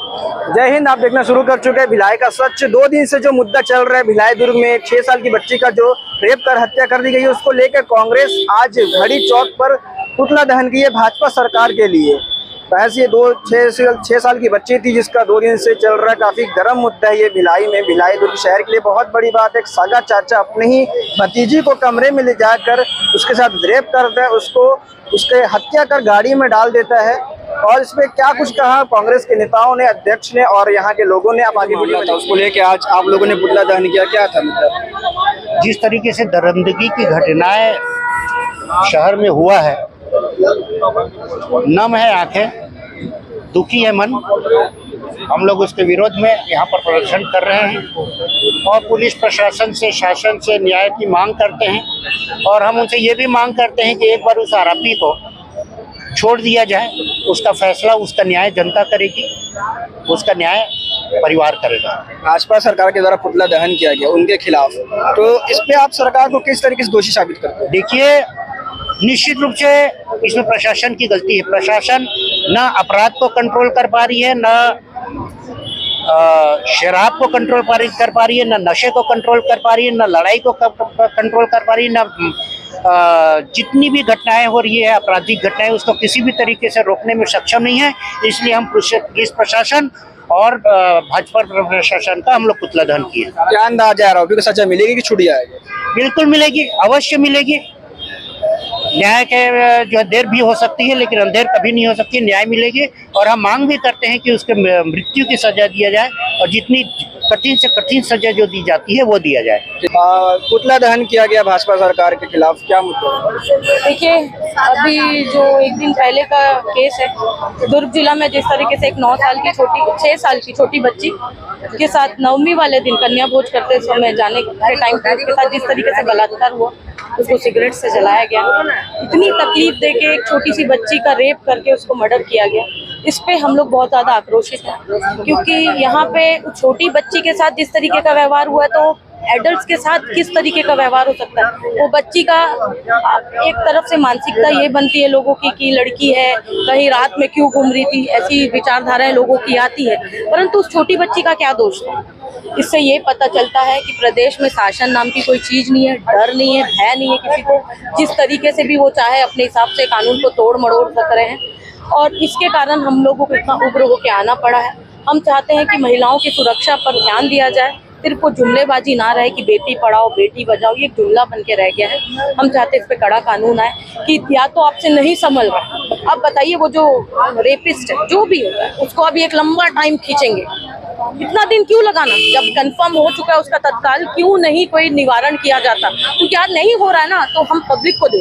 जय हिंद। आप देखना शुरू कर चुके हैं भिलाई का सच। 2 दिन से जो मुद्दा चल रहा है भिलाई दुर्ग में 6 साल की बच्ची का जो रेप कर हत्या कर दी गई है, उसको लेकर कांग्रेस आज घड़ी चौक पर पुतला दहन की है भाजपा सरकार के लिए। बहस ये 6 साल की बच्ची थी जिसका 2 दिन से चल रहा है, काफी गर्म मुद्दा है ये भिलाई में। भिलाई दुर्ग शहर के लिए बहुत बड़ी बात है। एक सगा चाचा अपने ही भतीजी को कमरे में ले जाकर उसके साथ रेप करता है, उसको उसके हत्या कर गाड़ी में डाल देता है। और इसमें क्या कुछ कहा कांग्रेस के नेताओं ने, अध्यक्ष ने और यहाँ के लोगों ने। आप आगे वीडियो था उसको लेके आज आप लोगों ने पुतला दहन किया, क्या था मतलब? जिस तरीके से दरिंदगी की घटनाएं शहर में हुआ है, नम है आंखें, दुखी है मन। हम लोग उसके विरोध में यहाँ पर प्रदर्शन कर रहे हैं और पुलिस प्रशासन से, शासन से न्याय की मांग करते हैं। और हम उनसे ये भी मांग करते हैं कि एक बार उस आरोपी को छोड़ दिया जाए। उसका फैसला, उसका न्याय जनता करेगी, उसका न्याय परिवार करेगा। भाजपा सरकार के द्वारा पुतला दहन किया गया उनके खिलाफ, तो इस पे आप सरकार को किस तरीके से दोषी साबित करते हैं? देखिए, निश्चित रूप से इसमें प्रशासन की गलती है। प्रशासन न अपराध को कंट्रोल कर पा रही है, न शराब को कंट्रोल कर पा रही है, न नशे को कंट्रोल कर पा रही है, न लड़ाई को कंट्रोल कर पा रही है, न जितनी भी घटनाएं हो रही है, आपराधिक घटनाएं, उसको किसी भी तरीके से रोकने में सक्षम नहीं है। इसलिए हम पुलिस प्रशासन और भाजपा प्रशासन का हम लोग पुतला दहन किए। क्या अंदाज है, आरोपी को सजा मिलेगी कि छूट जाएगी? बिल्कुल मिलेगी, अवश्य मिलेगी। न्याय के जो देर भी हो सकती है, लेकिन अंधेर कभी नहीं हो सकती। न्याय मिलेगी और हम मांग भी करते हैं कि उसके मृत्यु की सजा दिया जाए और जितनी कठिन से कठिन सजा जो दी जाती है वो दिया जाए। पुतला दहन किया गया भाजपा सरकार के खिलाफ, क्या मुद्दा? देखिए, अभी जो एक दिन पहले का केस है, दुर्ग जिला में जिस तरीके से एक 6 साल की छोटी बच्ची के साथ नवमी वाले दिन कन्या भोज करते समय जाने के टाइम पे उसके साथ जिस तरीके से बलात्कार हुआ, उसको सिगरेट से जलाया गया, इतनी तकलीफ देके एक छोटी सी बच्ची का रेप करके उसको मर्डर किया गया, इस पे हम लोग बहुत ज़्यादा आक्रोशित हैं। क्योंकि यहाँ पे छोटी बच्ची के साथ जिस तरीके का व्यवहार हुआ, तो एडल्ट्स के साथ किस तरीके का व्यवहार हो सकता है? वो बच्ची का एक तरफ से मानसिकता ये बनती है लोगों की कि लड़की है, कहीं रात में क्यों घूम रही थी, ऐसी विचारधाराएं लोगों की आती है। परंतु उस छोटी बच्ची का क्या दोष था? इससे ये पता चलता है कि प्रदेश में शासन नाम की कोई चीज नहीं है, डर नहीं है, भय नहीं है किसी को। जिस तरीके से भी वो चाहे अपने हिसाब से कानून को तोड़ मड़ोड़ कर रहे हैं और इसके कारण हम लोगों को इतना उग्र होकर आना पड़ा है। हम चाहते हैं कि महिलाओं की सुरक्षा पर ध्यान दिया जाए, सिर्फ वो जुमलेबाजी ना रहे कि बेटी पढ़ाओ बेटी बचाओ, ये जुमला बन के रह गया है। हम चाहते हैं इस पे कड़ा कानून आए कि या तो आपसे नहीं संभल रहा, अब बताइए वो जो रेपिस्ट है जो भी होता है उसको अभी एक लंबा टाइम खींचेंगे, इतना दिन क्यों लगाना? जब कंफर्म हो चुका है उसका तत्काल क्यों नहीं कोई निवारण किया जाता? तो क्या नहीं हो रहा है ना, तो हम पब्लिक को दें,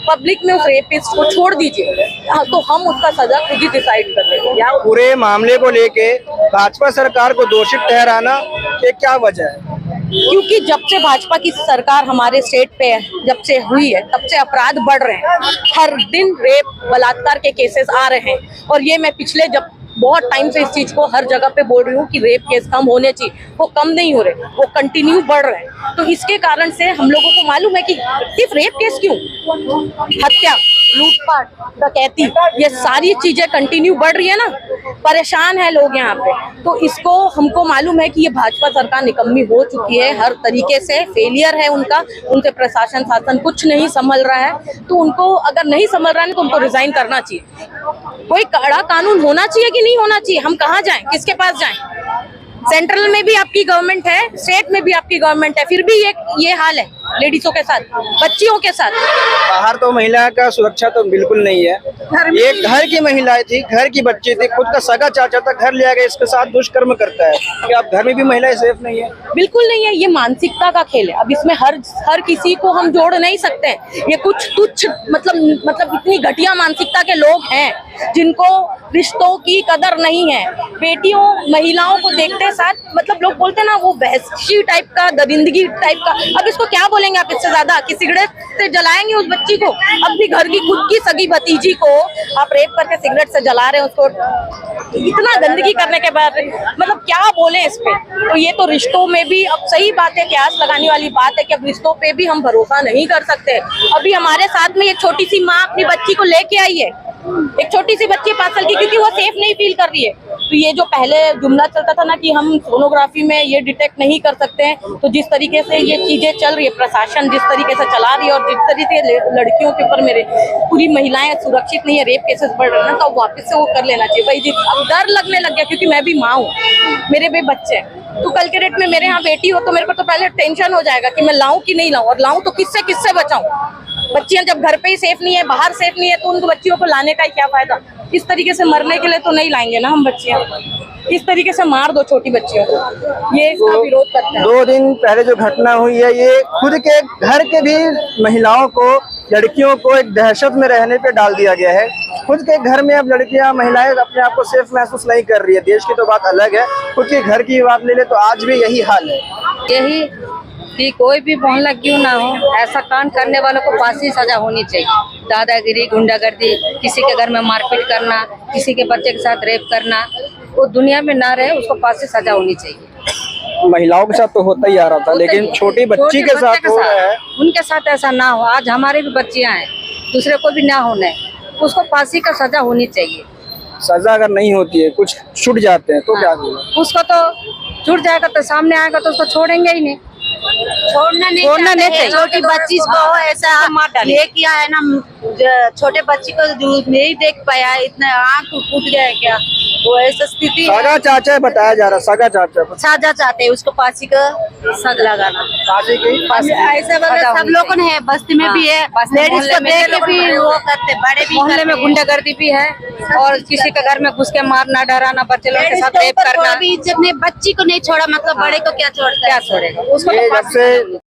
पब्लिक में उस रेपिस्ट को छोड़ दीजिए, तो हम उसका सजा खुद ही डिसाइड कर लेंगे। पूरे मामले को लेके भाजपा सरकार को दोषी ठहराना के क्या वजह है? क्योंकि जब से भाजपा की सरकार हमारे स्टेट पे है, जब से हुई है, तब से अपराध बढ़ रहे हैं। हर दिन रेप बलात्कार के केसेस आ रहे हैं और ये मैं पिछले जब बहुत टाइम से इस चीज को हर जगह पे बोल रही हूँ कि रेप केस कम होने चाहिए, वो कम नहीं हो रहे, वो कंटिन्यू बढ़ रहे हैं। तो इसके कारण से हम लोगों को मालूम है कि सिर्फ रेप केस क्यों, हत्या, लूटपाट, डकैती, ये सारी चीजें कंटिन्यू बढ़ रही है ना, परेशान है लोग यहाँ पे। तो इसको हमको मालूम है कि ये भाजपा सरकार निकम्मी हो चुकी है, हर तरीके से फेलियर है उनका, उनसे प्रशासन शासन कुछ नहीं संभल रहा है। तो उनको अगर नहीं संभल रहा है तो उनको रिजाइन करना चाहिए। कोई कड़ा कानून होना चाहिए कि नहीं होना चाहिए? हम कहाँ जाएं, किसके पास जाएं? सेंट्रल में भी आपकी गवर्नमेंट है, स्टेट में भी आपकी गवर्नमेंट है, फिर भी ये हाल है लेडीजों के साथ, बच्चियों के साथ। बाहर तो महिला का सुरक्षा तो बिल्कुल नहीं है। ये घर की महिला थी, घर की बच्ची थी, खुद का सगा चाचा था, घर लिया गया, इसके साथ दुष्कर्म करता है। क्या आप घर में भी महिलाएं सेफ नहीं है? बिल्कुल नहीं है, ये मानसिकता का खेल है। अब इसमें हर किसी को हम जोड़ नहीं सकते हैं। ये कुछ तुच्छ मतलब इतनी घटिया मानसिकता के लोग हैं जिनको रिश्तों की कदर नहीं है। बेटियों महिलाओं को देखते साथ मतलब लोग बोलते हैं ना, वो वहशी टाइप का, दरिंदगी टाइप का। अब इसको क्या बोलेंगे आप इससे ज्यादा कि सिगरेट से जलाएंगे उस बच्ची को? अपनी घर की खुद की सगी भतीजी को आप रेप करके सिगरेट से जला रहे हैं उसको, इतना गंदगी करने के बाद मतलब क्या बोले इस पे? तो ये तो रिश्तों में भी अब सही बात है, क्यास लगाने वाली बात है कि अब रिश्तों पे भी हम भरोसा नहीं कर सकते। अभी हमारे साथ में एक छोटी सी माँ अपनी बच्ची को लेके आई है, एक छोटी सी बच्ची 5 साल की, क्योंकि वो सेफ नहीं फील कर रही है। तो ये जो पहले जुमला चलता था ना कि हम सोनोग्राफी में ये डिटेक्ट नहीं कर सकते हैं, तो जिस तरीके से ये चीजें चल रही है, प्रशासन जिस तरीके से चला रही है और जिस तरीके से लड़कियों के ऊपर मेरे पूरी महिलाएं सुरक्षित नहीं है, रेप केसेस बढ़ रहे हैं ना, तो वापस से वो कर लेना चाहिए भाई जी। अब डर लगने लग गया क्योंकि मैं भी माँ हूँ, मेरे भी बच्चे हैं, तो कल के डेट में मेरे यहाँ बेटी हो तो मेरे को तो पहले टेंशन हो जाएगा कि मैं लाऊं कि नहीं लाऊं, और लाऊं तो किससे बचाऊं। बच्चियां जब घर पे ही सेफ नहीं है, बाहर सेफ नहीं है, तो उन बच्चियों को लाने का क्या फायदा। इस तरीके से मरने के लिए तो नहीं लाएंगे ना हम बच्चियां, इस तरीके से मार दो छोटी बच्चियों को, ये इसका विरोध करते हैं। 2 दिन पहले जो घटना हुई है, ये खुद के घर के भी महिलाओं को, लड़कियों को एक दहशत में रहने पे डाल दिया गया है। खुद के घर में अब लड़कियां, महिलाएं अपने आप को सेफ महसूस नहीं कर रही है। देश की तो बात अलग है, खुद के घर की बात ले ले तो आज भी यही हाल है। यही कि कोई भी मोहल्ला क्यों ना हो, ऐसा कांड करने वालों को फांसी सजा होनी चाहिए। दादागिरी, गुंडागर्दी, किसी के घर में मारपीट करना, किसी के बच्चे के साथ रेप करना, वो दुनिया में ना रहे, उसको फांसी सजा होनी चाहिए। महिलाओं के साथ तो होता ही आ रहा था, लेकिन छोटी बच्ची के साथ हो रहा है। उनके साथ ऐसा ना हो। आज हमारे भी बच्चियां हैं, दूसरे को भी ना होने, उसको फांसी का सजा होनी चाहिए। सजा अगर नहीं होती है, कुछ छूट जाते हैं तो क्या होगा? उसको तो छूट जाएगा, तो सामने आएगा तो उसको छोड़ेंगे ही नहीं। छोड़ना नहीं चाहिए। छोटी बच्ची को ऐसा ये किया है ना, छोटे बच्ची को जो नहीं देख पाया, इतना आँख फूट गया है क्या, वो ऐसा स्थिति है। सगा चाचा बताया जा रहा, सगा चाचा साजा चाहते हैं उसको फांसी का सजा लगाना। फांसी की ऐसे वगैरह सब लोगों ने है, बस्ती में भी है, लेडीज को देख के भी वो करते, बड़े भी मोहल्ले में गुंडागर्दी भी है, और किसी के घर में घुस के मारना, डराना, बच्चे लोग के साथ रेप करना। भी इज्जत नहीं, बच्ची को नहीं छोड़ा, मतलब बड़े को क्या छोड़ता है? क्या छोड़ेगा उसको? ये जब से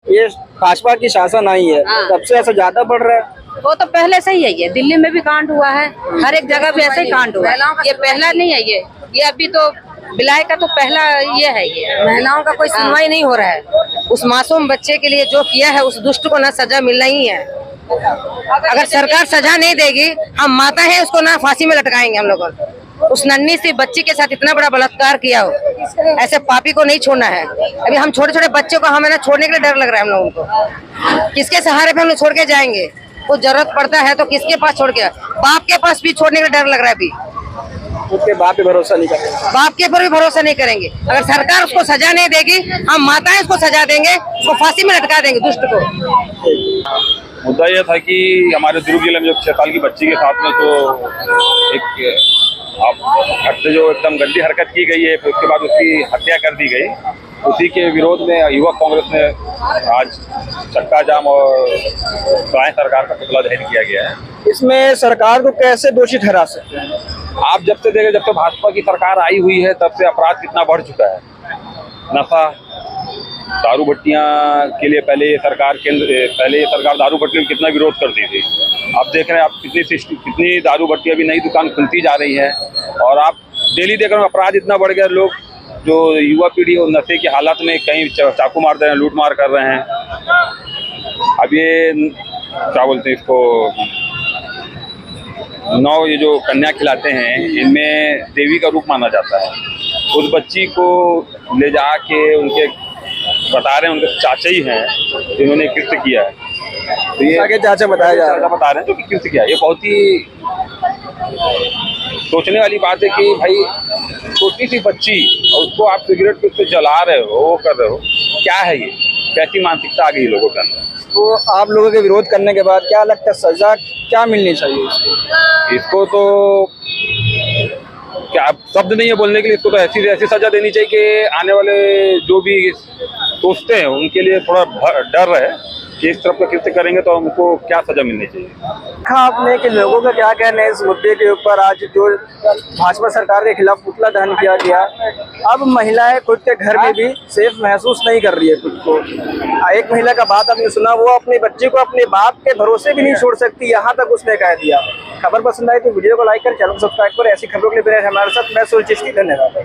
ये भाजपा की शासन आई है, तब से ऐसा ज्यादा बढ़ रहा है। वो तो पहले से ही है, ये दिल्ली में भी कांड हुआ है, हर एक जगह भी ऐसे ही कांड हुआ है। ये पहला नहीं है, ये अभी तो भिलाई का तो पहला ये है। ये महिलाओं का कोई सुनवाई नहीं हो रहा है। उस मासूम बच्चे के लिए जो किया है, उस दुष्ट को ना सजा मिलना ही है। अगर सरकार सजा नहीं देगी, हम माता है उसको ना फांसी में लटकाएंगे हम लोग। उस नन्ही सी बच्ची के साथ इतना बड़ा बलात्कार किया हो, ऐसे पापी को नहीं छोड़ना है। अभी हम छोटे छोटे बच्चों को हमें ना छोड़ने के लिए डर लग रहा है। हम लोगों को किसके सहारे पे हम लोग छोड़ के जाएंगे? कुछ जरूरत पड़ता है तो किसके पास छोड़ के? बाप के पास भी छोड़ने का डर लग रहा है। अभी उसके बाप पे भरोसा नहीं करेंगे, बाप के ऊपर भी भरोसा नहीं करेंगे। अगर सरकार उसको सजा नहीं देगी, हम माताएं उसको सजा देंगे, उसको फांसी में लटका देंगे दुष्ट को। मुद्दा यह था कि हमारे दुर्ग जिले में जो 6 साल की बच्ची के साथ में तो एक जो एकदम गंदी हरकत की गई है, फिर उसके बाद उसकी हत्या कर दी गई। उसी के विरोध में युवक कांग्रेस ने आज चक्का जाम और राय सरकार का पुतला दहन किया गया है। इसमें सरकार को कैसे दोषी ठहरा सकते हैं? आप जब से देखें, जब से भाजपा की सरकार आई हुई है, तब से अपराध कितना बढ़ चुका है। नशा, दारू भट्टियां के लिए पहले ये सरकार दारू भट्टियों कितना विरोध करती थी। आप देख रहे हैं आप कितनी दारू भट्टियां भी नई दुकान खुलती जा रही है, और आप डेली देख रहे हैं अपराध इतना बढ़ गया। लोग जो युवा पीढ़ी और नशे की हालत में कहीं चाकू मार रहे हैं, लूट मार कर रहे हैं। अब ये क्या बोलते हैं इसको, ये जो कन्या खिलाते हैं, इनमें देवी का रूप माना जाता है। उस बच्ची को ले जाके उनके बता रहे हैं, उनके चाचा ही हैं जिन्होंने कृत्य किया है। तो ये आगे चाचा बताया जा रहा है, बता रहे हैं जो कि कृत्य किया। ये बहुत ही सोचने वाली बात है कि भाई छोटी सी बच्ची, और उसको आप सिगरेट पे उससे जला रहे हो, वो कर रहे हो, क्या है ये? कैसी मानसिकता आ गई लोगों के अंदर? तो आप लोगों के विरोध करने के बाद क्या लगता है, सजा क्या मिलनी चाहिए इसको? तो क्या शब्द नहीं है बोलने के लिए। इसको तो ऐसी सजा देनी चाहिए कि आने वाले जो भी सोचते हैं उनके लिए थोड़ा डर रहे कि इस तरफ का कृत्य करेंगे तो उनको क्या सजा मिलनी चाहिए। आपने कि लोगों का क्या कहना है इस मुद्दे के ऊपर? आज जो भाजपा सरकार के खिलाफ पुतला दहन किया गया, अब महिलाएं खुद के घर में भी सेफ महसूस नहीं कर रही है खुद को। एक महिला का बात आपने सुना, वो अपने बच्चे को अपने बाप के भरोसे भी नहीं छोड़ सकती, यहाँ तक उसने कह दिया। खबर पसंद आई तो वीडियो को लाइक कर, चैनल को सब्सक्राइब करें। ऐसी खबरों के लिए बने हमारे साथ। मैं सुरजीत, धन्यवाद।